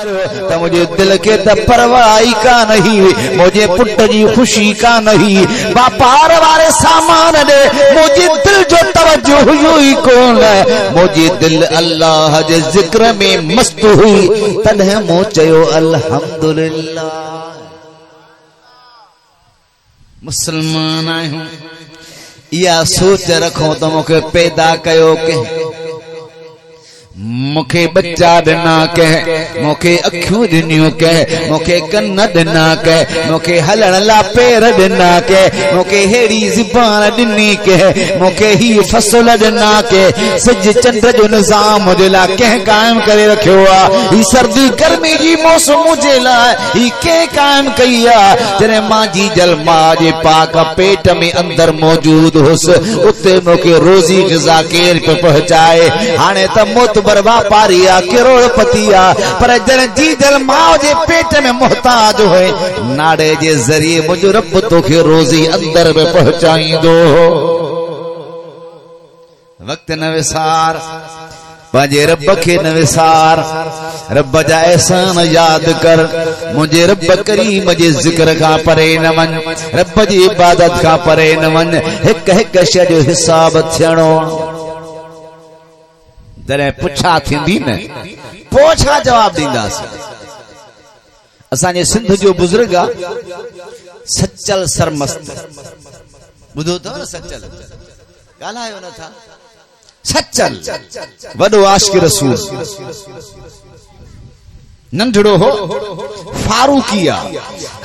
तो मुझे दिल के त परवाही का नहीं, मुझे पुट जी खुशी का नहीं, व्यापार वाले सामान दे मुझे दिल जो तवज्जो हुई कौन है, मुझे दिल अल्लाह जे जिक्र में मस्त हुई तन्हे मो चयो अल्हम्दुलिल्लाह। मुसलमान आहियूं या सोच रखो तो मुखे पैदा कयो के, मुखे बच्चा दिना कह, मुखे अखियूं दिनियूं कह, मुखे कन दिना कह, मुखे हलण ला पैर दिना कह, मुखे हेड़ी ज़ुबान दिनी कह, मुखे ही फसल दिना कह, सज चंड जो निज़ाम मुझे ला कह कायम करे रखियो आ। ही सर्दी गर्मी जी मौसम मुझे ला ही के कायम कई आ। जने मां जी जल मां जे पाक पेट में अंदर मौजूद हुस, उते मुखे रोजी ग़िज़ा केर पे पहुंचाए। हाने त मोत व्यापारी आ करोड़पति आ, पर जन जी जल मां जे पेट में मोहताज होए, नाड़े जे जरिए मुझे रब तोखे रोजी अंदर में पहुंचाईंदो। वक्त न विसार पंहिंजे रब खे न विसार, रब जा एहसान याद कर, मुझे रब करीम जे जिक्र खां परे न वञ, रब जी इबादत खां परे न वञ। हिक हिक शइ जो हिसाब थियणो, जॾहिं पुछा थींदी न पोइ छा जवाब दींदासीं। असांजे सिंध जो बुजुर्ग आ सचल सरमस्त, ॿुधो अथव न सचल, ॻाल्हायो नथा। सचल वॾो आशिक़ रसूल, नंढड़ो हो फारूकी आ,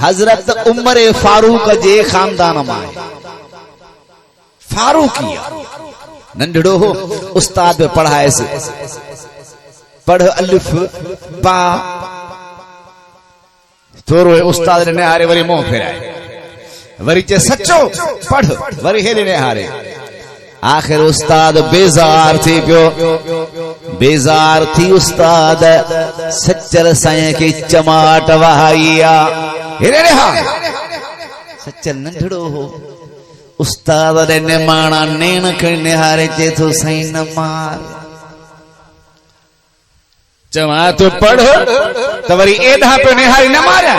हज़रत उमर फारूक जे खानदान मां फारूकी आ। नंढड़ो हो उस्ताद पे पढ़ाए से, पढ़ अलिफ बा, थोरो उस्ताद ने हारे वरी मुंह फेराए, वरी चे सचो पढ़, वरी हेरे ने हारे। आखिर उस्ताद बेजार थी पियो, बेजार थी उस्ताद सचल साईं के चमाट वहाई आ। हेरे ने हारे, सचल नंढड़ो हो, उस्ताद ने निमाणा नेण खणी निहारे चे थो साईं न मार, चवा तो पढ़ तो वरी एॾा पे निहारी न मारिया,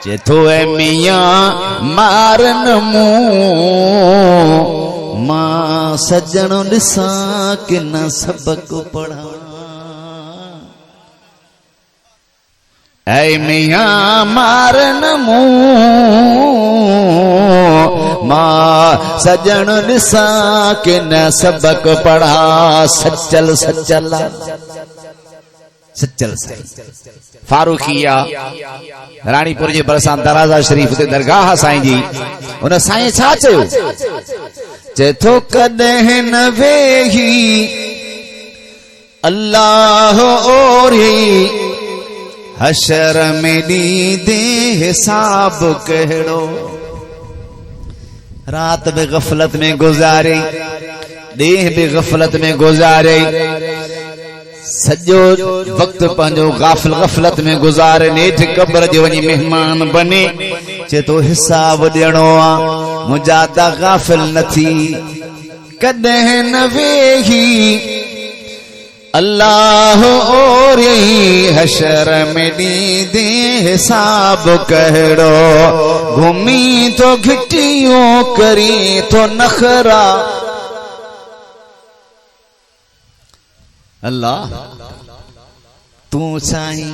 चे थो ए मियां मारन मूं मां सजण ॾिसां कि न सबक पढ़ा, ऐ मियां मारन मूं मां सजण ॾिसां कि न सबक पढ़ा। सचल सचल सचल फारूकिया रानीपुर जे भरिसां दराजा शरीफ ते दरगाह साईं जी, उन साईं छा चयो, चए थो कॾहिं न वेही अल्लाह ओरी हशर में ॾींदे हिसाब कहिड़ो। रात भी गफलत में गुजारे, देह भी गफलत में गुजारे, सजो वक्त पंहिंजो गफलत में गुजारे, नेठ कब्र जो वञी मेहमान बने, चे तो हिसाब ॾियणो आ, मुंहिंजा त गाफिल न थी। कॾहिं न वेही अल्लाह ओरी हशर में ॾींदे हिसाब कहिड़ो, घुमी तो घिटियूं करी तो नखरा। अल्लाह तू चाहीं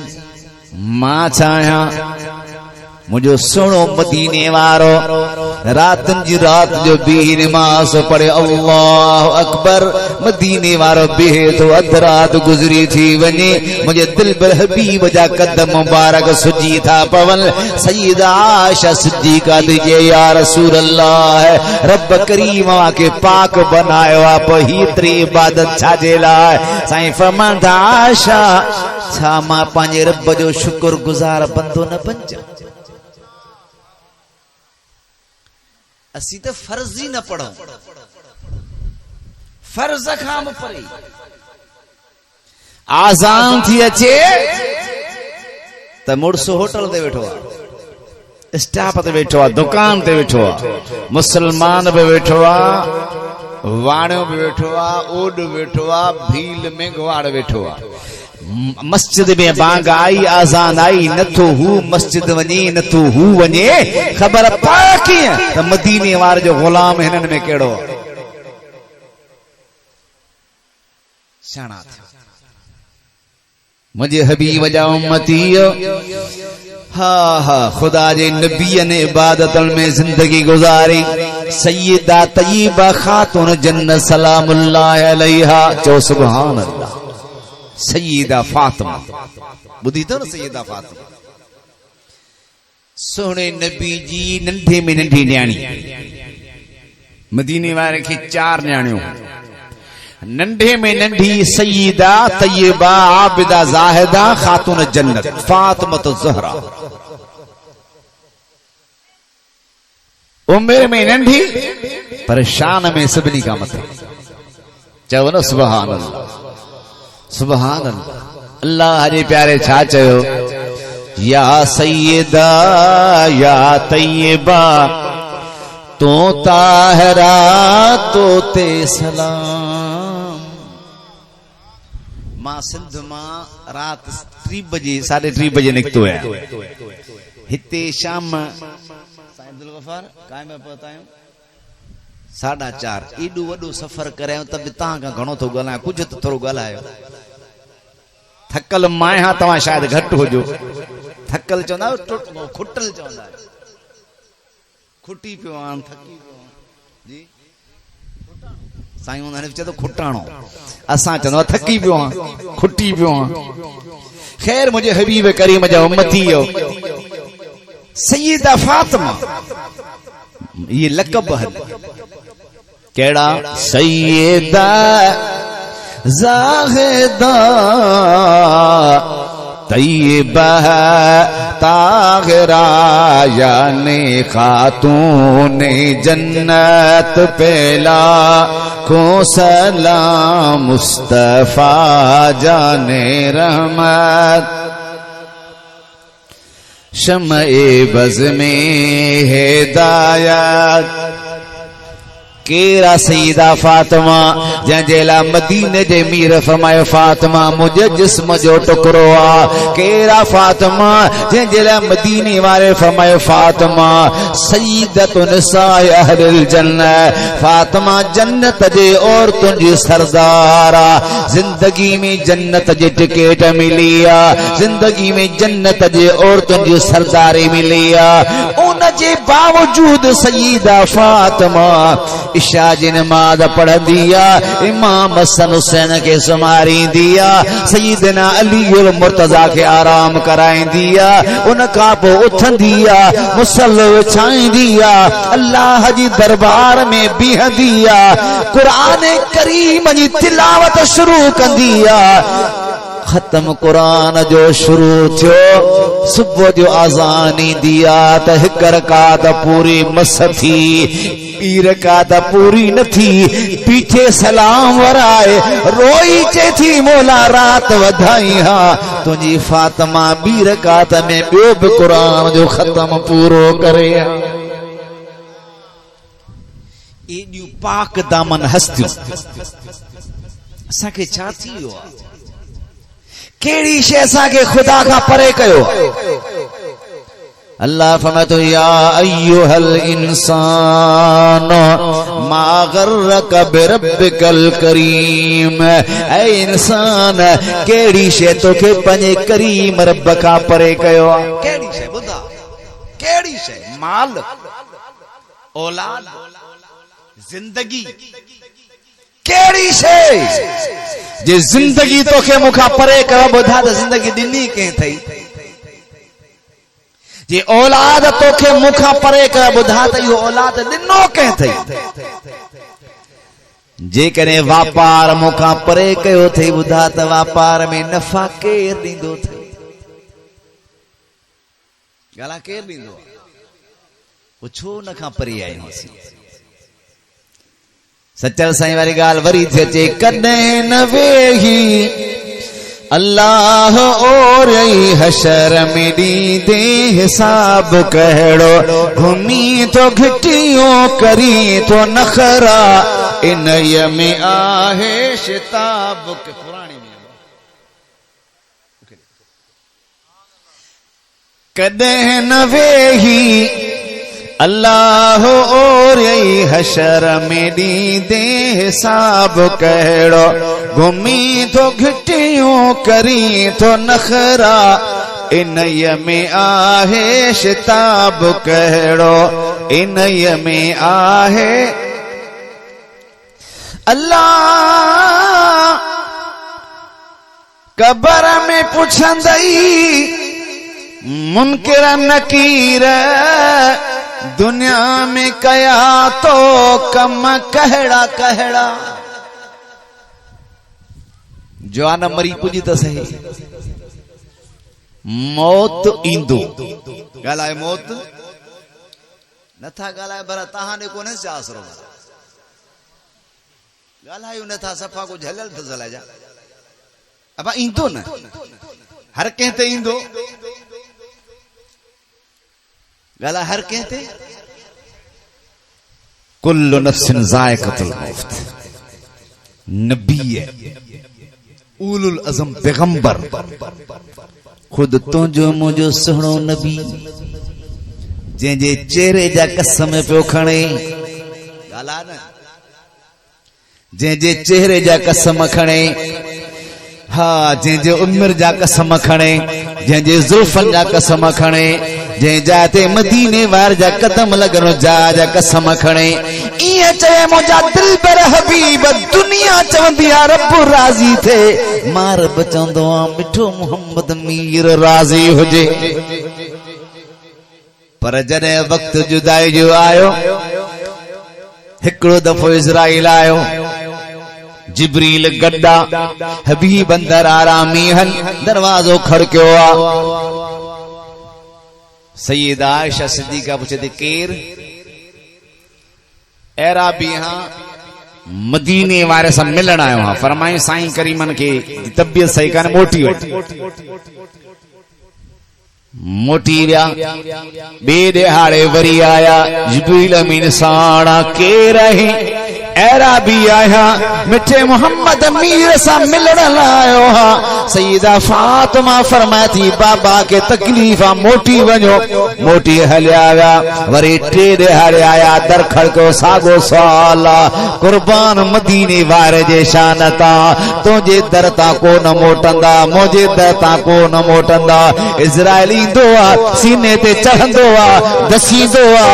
मां चाहियां, मुझो सुनो मदीने वारो रातन जी रात जो भी नमाज पढ़े अल्लाह अकबर, मदीने वारो बेहे तो अध रात गुजरी थी वने, मुझे दिल पर हबीब जा कदम मुबारक सुजी था पवन। सैयदा आयशा सिद्दीका दीजिए या रसूल अल्लाह, रब करीम के पाक बनायो आप ही तरी इबादत छाजे लाए। साईं फरमांदा आयशा छा मां पंहिंजे रब जो शुक्र गुजार बंदो न बंजा। असी तो फर्ज ही न पढ़ो, फर्ज खां परे आजान थी अचे त मुड़स होटल ते वेठो आ, स्टाफ ते वेठो आ, दुकान ते वेठो आ, मुसलमान भी वेठो आ, वाणियो भी वेठो आ, ओड वेठो आ, भील में ग्वाड़ वेठो आ, मस्जिद में बांग आई आजान आई नथो हू मस्जिद वञे नथो हू वञे ख़बर पा कीअं त मदीने वारे जो गुलाम हिननि में कहिड़ो सियाणा थियो मुंहिंजे हबीब जा उम्मती हा हा खुदा जे नबी ने इबादतन में जिंदगी गुजारी सय्यदा तय्यबा खातून जन्नत सलामुल्लाह अलैहा चो सुभान अल्लाह सय्यदा फातिमा बुधी तो न सय्यदा फातिमा सोने नबी जी नंढे में नंढी न्याणी मदीने वारे के 4 न्याणियों नंढे में नंढी सय्यदा तय्यबा आबिदा जाहिदा खातून जन्नत फातिमा ज़हरा उम्र में नंढी पर शान में सभिनी का मथा चयो न सुभान अल्लाह सुभान अल्लाह अल्लाह जे प्यारे छा चयो या सय्यदा या तय्यबा तो ताहरा तो ते सलाम मां सिंध मां रात 3 बजे 3:30 बजे निकतो है हिते शाम साईं अब्दुल गफार काय में पहुंचायो 4:30 एडो वडो सफर करायो त ता का घणो तो गलाय कुछ तो थोरो गलायो थकल माए हां तवा शायद घट हो जो थकल चंदा खुटल चंदा खुटी पियो आन थकी पियो जी साईं उन ने तो खुटाणो असा चंदा थकी पियो खुटी पियो खैर मुझे हबीब करीम जा उम्मती हो सय्यदा फातिमा ये लक़ब है केड़ा सय्यदा ज़ाहिदा तय्यबा ताहिरा यानी खातून जन्नत पहला को सलाम मुस्तफा जाने रहमत शम्ए बज़ में हिदायत केरा सय्यदा फातिमा जंहिंजे मदीने जे मीर फरमायो फातिमा मुझे जिस्म जो टुकड़ो आ केरा फातिमा जंहिंजे मदीने वारे फरमायो फातिमा सय्यदतु निसाए अहलिल जन्नत फातिमा जन्नत जे औरतुनि जी सरदार आ जिंदगी में जन्नत जी टिकट मिली आ जिंदगी में जन्नत जे औरतुनि जी सरदारी मिली आ उन जे बावजूद सय्यदा फातिमा इशा जी नमाज पढ़ दिया इमाम हसन हुसैन के सुमारी दिया सय्यदना अली और मुर्तजा के आराम कराई दिया उनका पो उठ दिया मुसल्लो छाई दिया अल्लाह जी दरबार में बीह दिया कुरान करीम जी तिलावत शुरू कर दिया खत्म कुरान जो शुरू थियो सुबह जो आजानी दिया त हिक रकात पूरी मस थी ॿी रकात पूरी न थी पीछे सलाम वराए रोई चे थी मौला रात वधाई हा तुझी फातिमा ॿी रकात में ॿियो बि कुरान जो खत्म पूरो करे एॾियूं पाक दामन हस्तियूं असांखे छा थी वियो आहे केड़ी शे असांखे खुदा का परे कयो अल्लाह फरमातो या अय्युहल इंसान मा गर्रक बिरब्बिकल करीम ऐ इंसान केड़ी शे तोखे पंहिंजे करीम रब का परे कयो केड़ी शे ॿुधा केड़ी शे माल औलाद जिंदगी केड़ी शे जे जिंदगी तोखे मुखा परे कयो ॿुधा त जिंदगी ॾिनी कंहिं थई जे औलाद तोखे मुखा परे कयो ॿुधा त इहो औलाद ॾिनो कंहिं थई जेकॾहिं वापार मुखा परे कयो थई ॿुधा त वापार में नफ़ा केरु ॾींदो थई ॻाल्हि केरु ॾींदो पुछो न खां परे आहियूं सचल साईं वारी ॻाल्हि वरी थी अचे कॾहिं न वेही अल्लाह और हशर में ॾींदे हिसाब कहिड़ो घुमी तो घिटियूं करी तो नखरा इन में आहे शिताब पुराणी में कदें न वेही अल्लाह और यही हशर में दे हिसाब कहिड़ो घुमी तो घिटियूं करी तो नखरा इनय में आहे शिताब कहिड़ो इनय में आहे अल्लाह कबर में पुछंदई मुनकिर नकीर दुनिया में कया तो कम कहड़ा कहड़ा जवान मरी पुजी तो सही मौत इंदो गालाए मौत नथा गालाए भरा तहाने कोने से आसरो गालायो नथा सफा को झलल तो चला जा अब इंदो न हर कहते इंदो गाला हर कहते कुल्लु नफ्सिन जायक़तुल मौत नबी उलुल अज़म पैगंबर खुद तो जो मुझो सुनो नबी जे चेहरे जा कसम पियो खणे गाला न जे चेहरे जा कसम खणे हाँ जे उम्र जा कसम खणे जे जुल्फन जा कसम खणे जे जाते मदीने वार जा कदम लगनो जा कसम खणे इए चए मुझा दिल पर हबीब दुनिया चवंदी आ रब राजी थे मार बचंदो आ मिठो मोहम्मद मीर राजी हुजे पर जने वक्त जुदाई जो आयो हिकड़ो दफो इज़राइल आयो जिब्रील गड्डा हबीब अंदर आरामी हन दरवाजो खड़क्यो आ सैयदा आयशा सिद्दीका पूछे थे केर एरा भी हाँ मदीने वारे से मिलन आयो हाँ फरमाए साईं करीमन के तबियत सही कान मोटी व्या बे दिहाड़े वरी आया जिब्रील अमीन साणा के रही एरा भी आया मिठे मोहम्मद मीर सा मिलण लायो हा सईदा फातिमा फरमाए थी बाबा के तकलीफा मोटी वञो मोटी हलिया विया वरी टे दिहाड़े आया दर खड़को सागो सवाल कुर्बान मदीने वारे जे शान ता तुझे दर ता को न मोटंदा मुझे दर ता को न मोटंदा इज़राइल ईंदो आ सीने ते चढ़ंदो आ दसींदो आ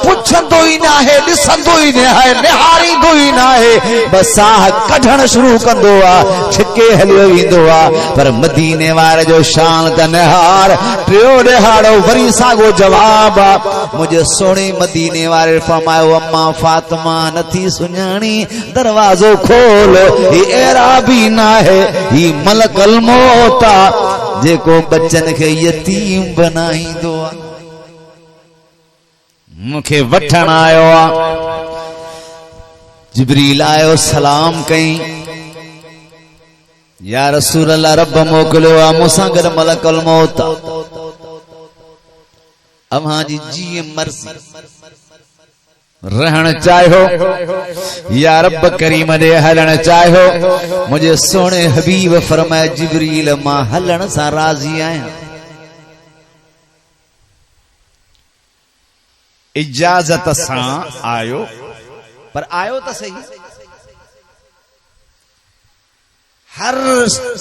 पुछंदो ई न आहे ॾिसंदो ई न आहे निहारी ही ना है बस साह कढण शुरू कंदो आ छिके हलियो ईंदो आ पर मदीने वारे जो शान त निहार टियो दिहाड़ो वरी सागो जवाब आ मुझे सोने मदीने वारे फरमायो अम्मा फातिमा नथी सुञाणी दरवाजो खोल ही एरा भी ना है ही मलकल मौत आ जेको बच्चन के यतीम बनाईंदो आ मुखे वठण आयो आ जिब्रील आयो सलाम कई या रसूल अल्लाह रब मोकलो आ मूंसां गॾु मलकल मौत अव्हां जी जी मर्ज़ी रहण चाहियो या रब करीम दे हलण चाहियो मुझे सोने हबीब फरमाए जिब्रील मां हलण सां राज़ी आहियां इजाजत सां आयो पर आयो तो सही हर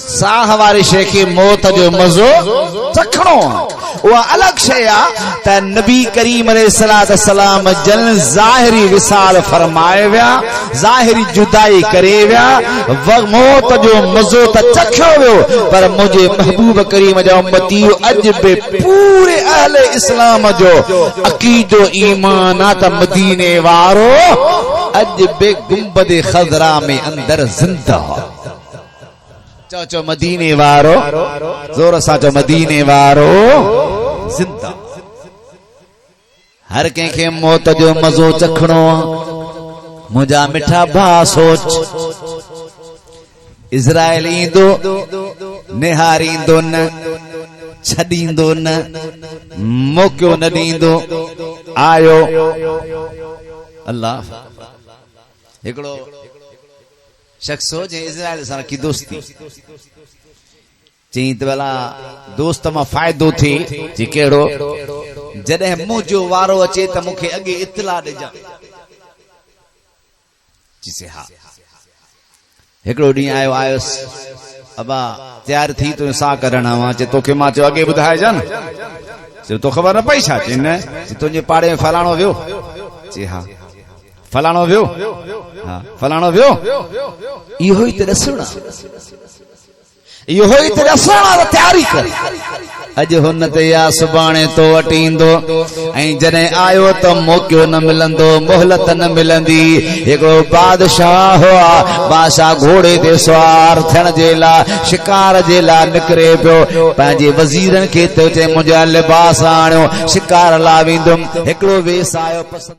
साह वारी शे की मौत जो मजो चखणो वो अलग शे आ त नबी करीम अलैहिस्सलात सलाम जन ज़ाहिरी विसाल फरमाए विया ज़ाहिरी जुदाई करे विया मौत जो मजो त चखियो वियो पर मुझे महबूब करीम जो उम्मती अज बे पूरे अहले इस्लाम जो अकीदो ईमान आ त मदीने वारो अज बे गुंबद खजरा में अंदर जिंदा चो मदीने वारो जोर सा चो मदीने वारो जिंदा हर कंहिंखे मौत जो मज़ो चखणो मुंहिंजा मिठा भा सोच इज़राइल ईंदो निहारींदो न छॾींदो न मौक़ो न ॾींदो आयो अल्लाह हिकिड़ो शख्स हो जे इज़राइल सां की दोस्ती चई त भला दोस्त मां फ़ाइदो थी जी कहिड़ो जॾहिं मुंहिंजो वारो अचे त मूंखे अॻे इतला ॾिजां चइसे हा हिकिड़ो ॾींहुं आयुसि अबा तयार थी तो सा करण आवां चे तोखे मां चयो अॻे ॿुधाइजां न चयो तो ख़बर न पई छा चई न तुंहिंजे पाड़े में फलाणो वियो चई हा फलाणो वियो हा फलाणो वियो इहो ई त ॾिसण इहो ई त ॾिसण तयारी कर अॼु हुन ते या सुभाणे तो वटि ईंदो ऐं जॾहिं आयो त मौक़ो न मिलंदो मोहलत न मिलंदी हिकिड़ो बादशाह हुआ बादशाह घोड़े ते सवार थियण जे लाइ शिकार जे लाइ निकिरे पियो पंहिंजे वज़ीरनि खे चए मुंहिंजा लिबास आणियो शिकार लाइ वेंदुमि हिकिड़ो वेस आयो पसंदि